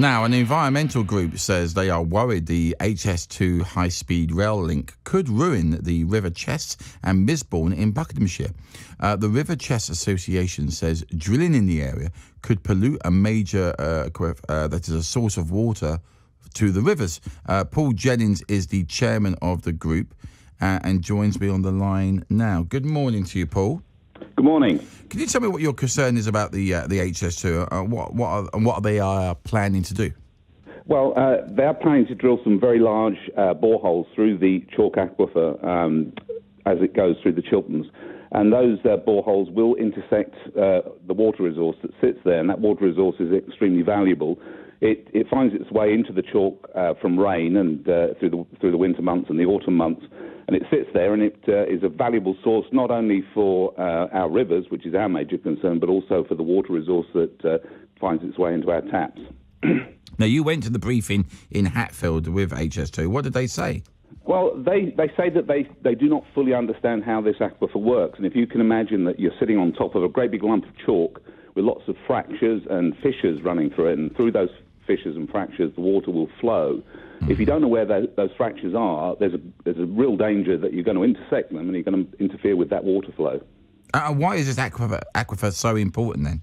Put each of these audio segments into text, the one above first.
Now, an environmental group says they are worried the HS2 high-speed rail link could ruin the River Chess and Misbourne in Buckinghamshire. The River Chess Association says drilling in the area could pollute a major aquifer that is a source of water to the rivers. Paul Jennings is the chairman of the group and joins me on the line now. Good morning to you, Paul. Good morning. Can you tell me what your concern is about the HS2? What they are planning to do? Well, they're planning to drill some very large boreholes through the Chalk Aquifer as it goes through the Chilterns. And those boreholes will intersect the water resource that sits there, and that water resource is extremely valuable. It finds its way into the chalk from rain and through the winter months and the autumn months, and it sits there, and it is a valuable source not only for our rivers, which is our major concern, but also for the water resource that finds its way into our taps. Now, you went to the briefing in Hatfield with HS2. What did they say? Well, they say that they do not fully understand how this aquifer works, and if you can imagine that you're sitting on top of a great big lump of chalk with lots of fractures and fissures running through it, and through those fissures and fractures the water will flow. If you don't know where those fractures are, there's a real danger that you're going to intersect them and you're going to interfere with that water flow. Why is this aquifer so important then?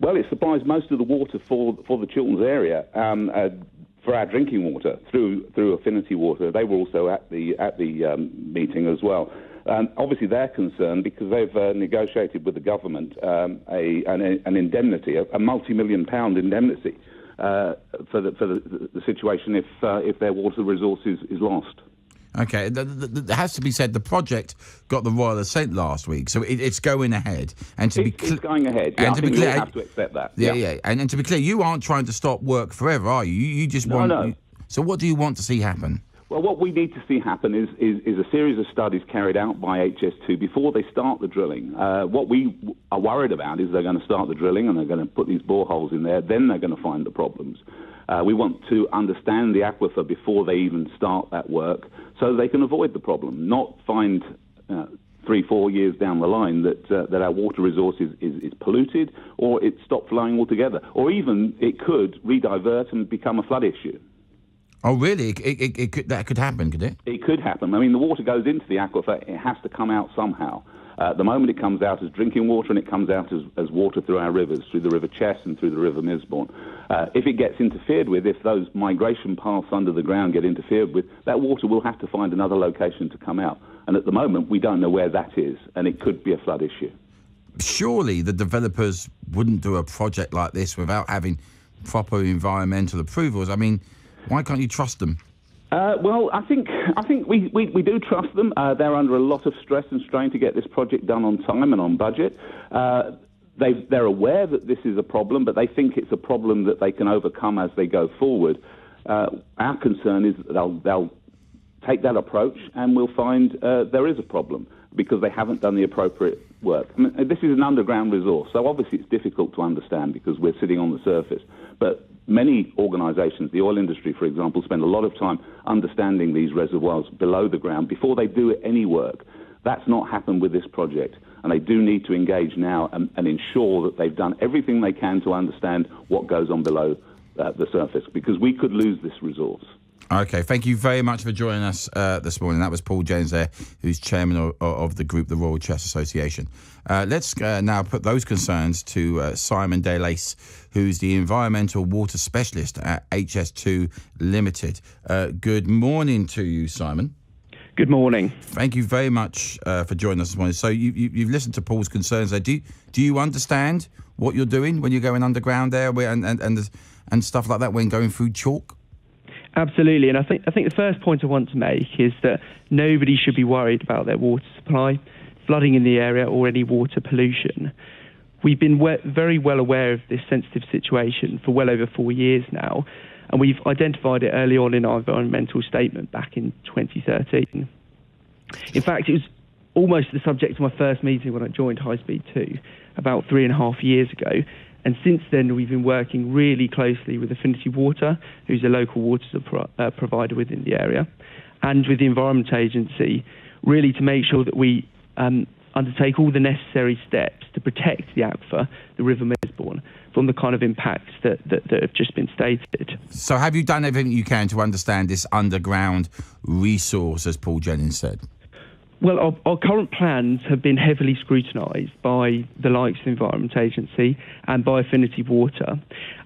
Well, it supplies most of the water for the Chilterns area for our drinking water through Affinity Water. They were also at the meeting as well. Obviously, they're concerned because they've negotiated with the government an indemnity, a multi-million-pound indemnity for the situation if their water resource is lost. Okay, it has to be said the project got the royal assent last week, so it's going ahead. And it's going ahead. Yeah, I think we all have to accept that. Yeah. And to be clear, you aren't trying to stop work forever, are you? You just want. No. So what do you want to see happen? Well, what we need to see happen is a series of studies carried out by HS2 before they start the drilling. What we are worried about is they're going to start the drilling and they're going to put these boreholes in there, then they're going to find the problems. We want to understand the aquifer before they even start that work so they can avoid the problem, not find 3-4 years down the line that our water resource is polluted or it stopped flowing altogether, or even it could redivert and become a flood issue. Oh, really? That could happen, could it? It could happen. I mean, the water goes into the aquifer. It has to come out somehow. At the moment, it comes out as drinking water, and it comes out as water through our rivers, through the River Chess and through the River Misbourne. If it gets interfered with, if those migration paths under the ground get interfered with, that water will have to find another location to come out. And at the moment, we don't know where that is, and it could be a flood issue. Surely the developers wouldn't do a project like this without having proper environmental approvals. I mean, why can't you trust them? Well, I think we do trust them. They're under a lot of stress and strain to get this project done on time and on budget. They're aware that this is a problem, but they think it's a problem that they can overcome as they go forward. Our concern is that they'll take that approach and we'll find there is a problem because they haven't done the appropriate work. I mean, this is an underground resource, so obviously it's difficult to understand because we're sitting on the surface. But many organisations, the oil industry, for example, spend a lot of time understanding these reservoirs below the ground before they do any work. That's not happened with this project, and they do need to engage now and ensure that they've done everything they can to understand what goes on below the surface, because we could lose this resource. Okay, thank you very much for joining us this morning. That was Paul Jennings there, who's chairman of the group, the Royal Chess Association. Let's now put those concerns to Simon Delace, who's the environmental water specialist at HS2 Ltd. Good morning to you, Simon. Good morning. Thank you very much for joining us this morning. So you've listened to Paul's concerns there. Do you understand what you're doing when you're going underground there and stuff like that when going through chalk? Absolutely, and I think the first point I want to make is that nobody should be worried about their water supply, flooding in the area, or any water pollution. We've been very well aware of this sensitive situation for well over 4 years now, and we've identified it early on in our environmental statement back in 2013. In fact, it was almost the subject of my first meeting when I joined High Speed 2 about 3.5 years ago. And since then, we've been working really closely with Affinity Water, who's a local water provider within the area, and with the Environment Agency, really to make sure that we undertake all the necessary steps to protect the aquifer, the River Misbourne, Misbourne from the kind of impacts that have just been stated. So have you done everything you can to understand this underground resource, as Paul Jennings said? Well, our current plans have been heavily scrutinised by the likes of the Environment Agency and by Affinity Water,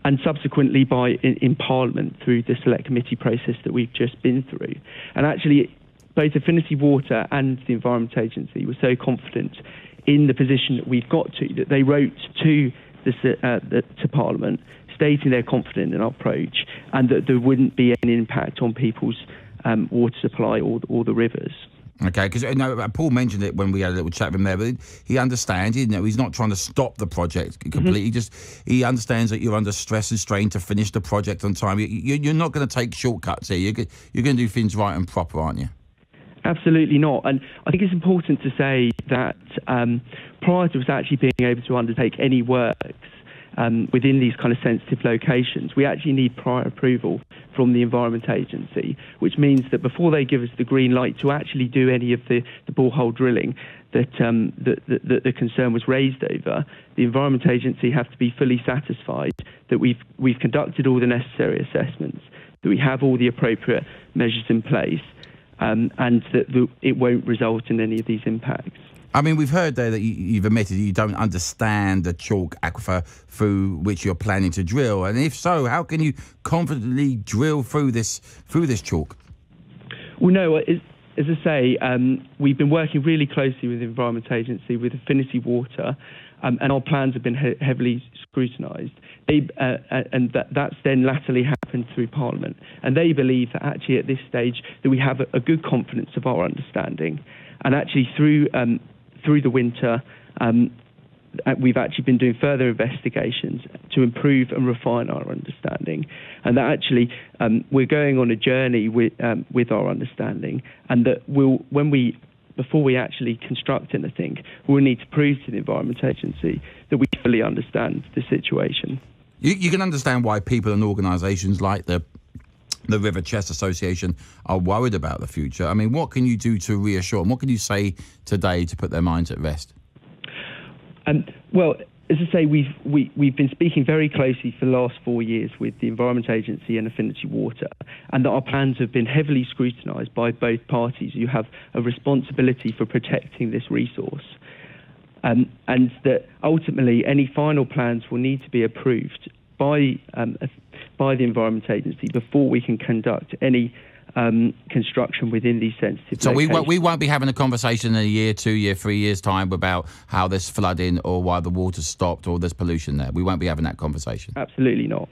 and subsequently by in Parliament through the Select Committee process that we've just been through. And actually, both Affinity Water and the Environment Agency were so confident in the position that we've got to that they wrote to Parliament stating they're confident in our approach and that there wouldn't be any impact on people's water supply or the rivers. Okay, because Paul mentioned it when we had a little chat with him there, but he understands. He's not trying to stop the project completely. Mm-hmm. He understands that you're under stress and strain to finish the project on time. You're not going to take shortcuts here. You're going to do things right and proper, aren't you? Absolutely not. And I think it's important to say that prior to us actually being able to undertake any works within these kind of sensitive locations, we actually need prior approval from the Environment Agency, which means that before they give us the green light to actually do any of the borehole drilling that the concern was raised over, the Environment Agency have to be fully satisfied that we've conducted all the necessary assessments, that we have all the appropriate measures in place, and that it won't result in any of these impacts. I mean, we've heard there that you've admitted you don't understand the chalk aquifer through which you're planning to drill, and if so, how can you confidently drill through this chalk? Well, no, as I say, we've been working really closely with the Environment Agency, with Affinity Water, and our plans have been heavily scrutinised. And that's then latterly happened through Parliament, and they believe that actually at this stage that we have a good confidence of our understanding, and actually through the winter, we've actually been doing further investigations to improve and refine our understanding, and that actually we're going on a journey with our understanding, and that before we actually construct anything, we'll need to prove to the Environment Agency that we fully understand the situation. You can understand why people and organisations like the River Chess Association are worried about the future. I mean, what can you do to reassure them? What can you say today to put their minds at rest? Well, as I say, we've been speaking very closely for the last 4 years with the Environment Agency and Affinity Water, and that our plans have been heavily scrutinised by both parties who have a responsibility for protecting this resource, and that ultimately any final plans will need to be approved by the Environment Agency before we can conduct any construction within these sensitive locations. So we won't be having a conversation in a year, 2 year, 3 years' time about how there's flooding or why the water's stopped or there's pollution there. We won't be having that conversation. Absolutely not.